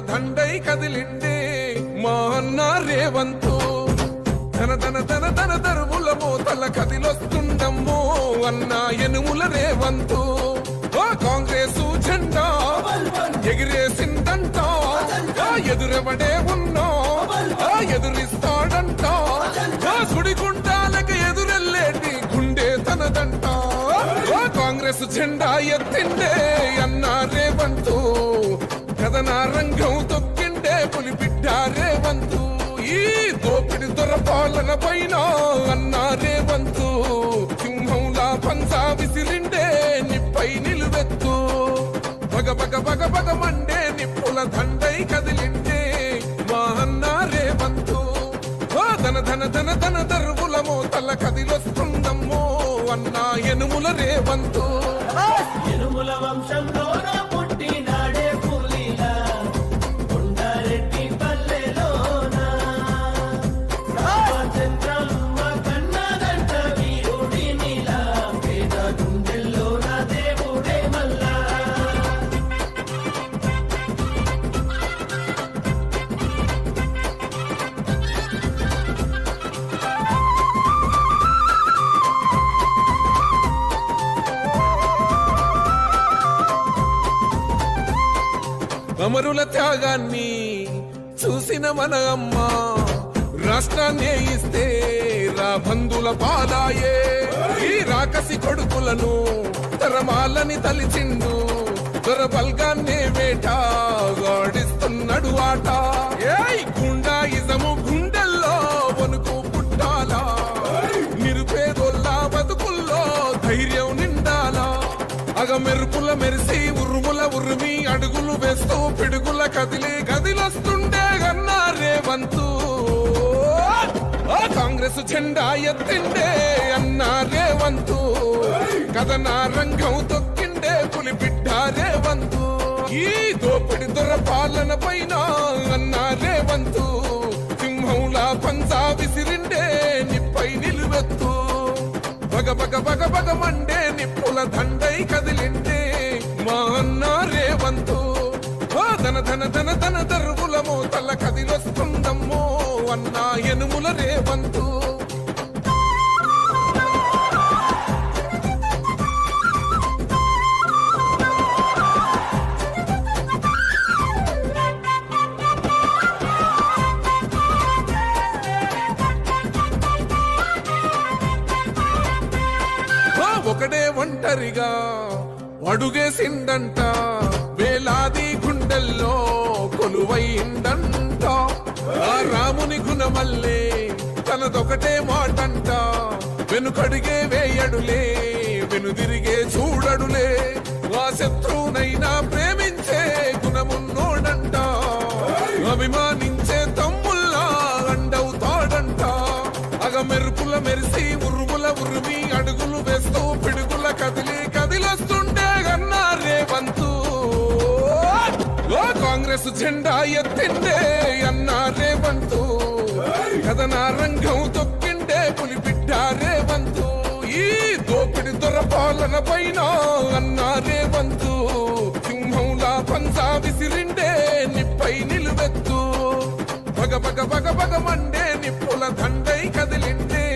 దండై కదిలిండే మా అన్న రేవంతు ధన ధన ధన ధన దరువుల మోతల కదిలొస్తుండమ్మో అన్న ఎనుముల రేవంతు కాంగ్రెసు జెండా ఎగిరేసిందంట ఎదురెవడే ఉన్నా ఎదురిస్తాడంట సుడిగుండాలకి ఎదురెళ్ళేటి గుండె తనదంట కాంగ్రెస్ జెండా ఎత్తిండే అన్న రేవంతు కథన రంగం తొక్కిండే పులిబిడ్డ రేవంతు ఈ దోపిడి దొరపాలన పైన అన్న రేవంతు సింహంలా పంచా విసిరిండే నిప్పై నిలువెత్తు బగ బగ బగ బగ మండే నిప్పుల దండై కదిలిండే మా అన్న రేవంతు ధన ధన ధన ధన దరువుల మోతల కదిలొస్తుందమ్మో అన్న ఎనుముల రేవంతు ఎనుముల వంశంలో అమరుల త్యాగాన్ని చూసిన మన అమ్మ రాష్ట్రాన్ని ఇస్తే రా బంధుల పాలాయే ఈ రాకసి కొడుకులను తరమాలని తలిచిండు దొర బల్గాన్నే వేటాడిస్తున్నాడు ఆట గుండా ఇజము గుండెల్లో వణుకు పుట్టాలా నిరుపేదోళ్ళ బతుకుల్లో ధైర్యం నిండాలా అగ మెరుపుల మెరిసి ఉరుముల ఉరిమి అడుగులు వేస్తూ పిడుగుల కదిలి గదిలొస్తుండే గన్నా రేవంతు కాంగ్రెస్ జెండా ఎత్తిండే అన్న రేవంతు కథన రంగం తొక్కిండే పులిబిడ్డ రేవంతు ఈ దోపిడి దొర పాలన పైన అన్న రేవంతు సింహంలా పంచా విసిరిండే నిప్పై నిలువెత్తు బగ బగ బగ బగ మండే నిప్పుల దండై కదిలిండే మా అన్న రేవంతు ధన ధన ధన ధన దరువుల మోతల కదిలొస్తుందమ్మో అన్న ఎనుముల రేవంతు ఒకడే ఒంటరిగా అడుగేసిందంట వేలాది గుండెల్లో కొలువైందంట ఆ రాముని గుణమల్లే తనదొకటే మాటంట వెనుకడిగే వేయడులే వెనుదిరిగే చూడడులే ఆ శత్రువునైనా ప్రేమించే గుణమున్నోడంట అభిమానించే తమ్ముల్లా అండవుతాడంట అగ మెరుపుల మెరిసి ఉరుముల ఉరిమి అడుగులు వేస్తూ పిడుగుల కదిలి కదిలొస్తుండే గన్నా రేవంతు కాంగ్రెస్ జెండా ఎత్తిండే అన్న రేవంతు కథన రంగం తొక్కిండే పులిబిడ్డ రేవంతు ఈ దోపిడి దొర పాలన పైన అన్న రేవంతు సింహంలా పంచా విసిరిండే నిప్పై నిలువెత్తు బగ బగ బగ బగ మండే నిప్పుల దండై కదిలిండే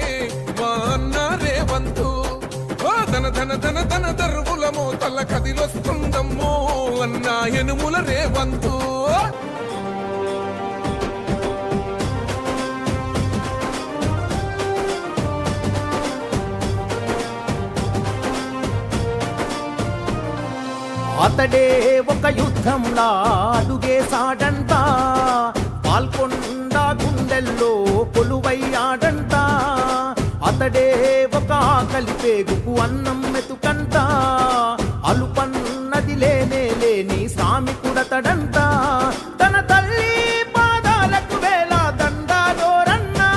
మా అన్న రేవంతు ధన ధన ధన ధన దరువుల మోతల కదిలొస్తుందమ్మో అన్న ఎనుముల రేవంతు అతడే ఒక యుద్ధంలా అడుగేశాడంట పాల్కొండ గుండెల్లో కొలువయ్యాడంట అతడే ఒక ఆకలి పేగుకు అన్నం మెతుకంట అలుపన్నది లేనే లేని శ్రామికుడతడంట తన తల్లి పాదాలకు వేల దండాడోరన్నా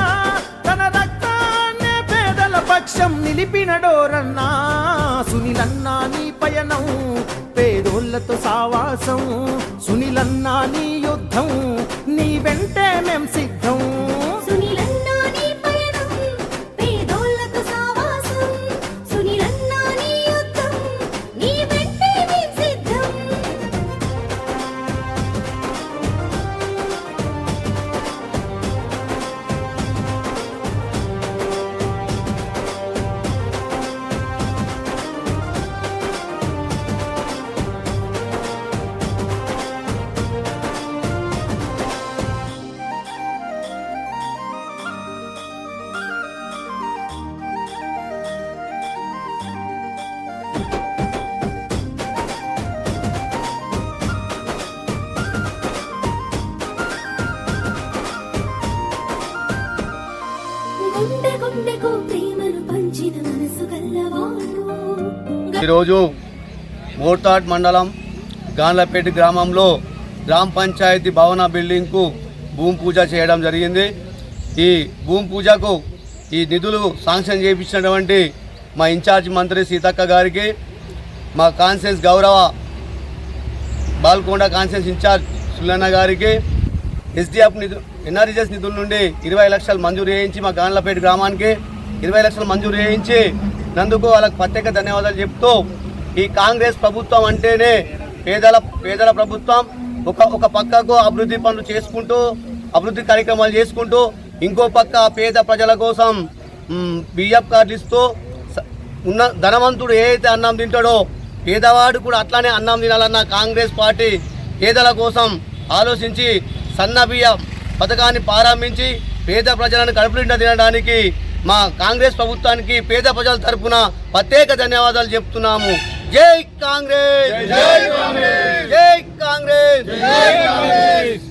తన రక్తాన్నే పేదల పక్షం నిలిపినడోరన్నా సునిలన్నా నీ పయనం పేదోళ్లతో సావాసం సునిలన్నా నీ యుద్ధం నీ వెంటే మేం సిద్ధం ఈరోజు మోర్తాడ్ మండలం గాన్లపేట గ్రామంలో గ్రామ పంచాయతీ భవన బిల్డింగ్కు భూమి పూజ చేయడం జరిగింది. ఈ భూమి పూజకు ఈ నిధులు శాంక్షన్ చేయించినటువంటి మా ఇన్ఛార్జ్ మంత్రి సీతక్క గారికి, మా కాన్సెన్స్ గౌరవ బాల్కొండ కాన్సెన్స్ ఇన్ఛార్జ్ సుల్లన్న గారికి, ఎస్డిఎఫ్ ఎన్ఆర్జీఎస్ నిధుల నుండి 20 లక్షలు మంజూరు చేయించి మా గాన్లపేట గ్రామానికి 20 లక్షలు మంజూరు చేయించి నందుకు వాళ్ళకి ప్రత్యేక ధన్యవాదాలు చెప్తూ, ఈ కాంగ్రెస్ ప్రభుత్వం అంటేనే పేదల ప్రభుత్వం. ఒక పక్కకు అభివృద్ధి పనులు చేసుకుంటూ అభివృద్ధి కార్యక్రమాలు చేసుకుంటూ ఇంకో పక్క పేద ప్రజల కోసం బియ్యం కార్డులు ఇస్తూ ఉన్న ధనవంతుడు ఏదైతే అన్నం తింటాడో పేదవాడు కూడా అట్లానే అన్నం తినాలన్న కాంగ్రెస్ పార్టీ పేదల కోసం ఆలోచించి సన్న బియ్యం పథకాన్ని ప్రారంభించి పేద ప్రజలను కడుపు నిండా తినడానికి మా కాంగ్రెస్ ప్రభుత్వానికి పేద ప్రజల తరఫున ప్రత్యేక ధన్యవాదాలు చెప్తున్నాము. జై కాంగ్రెస్, జై కాంగ్రెస్, జై కాంగ్రెస్.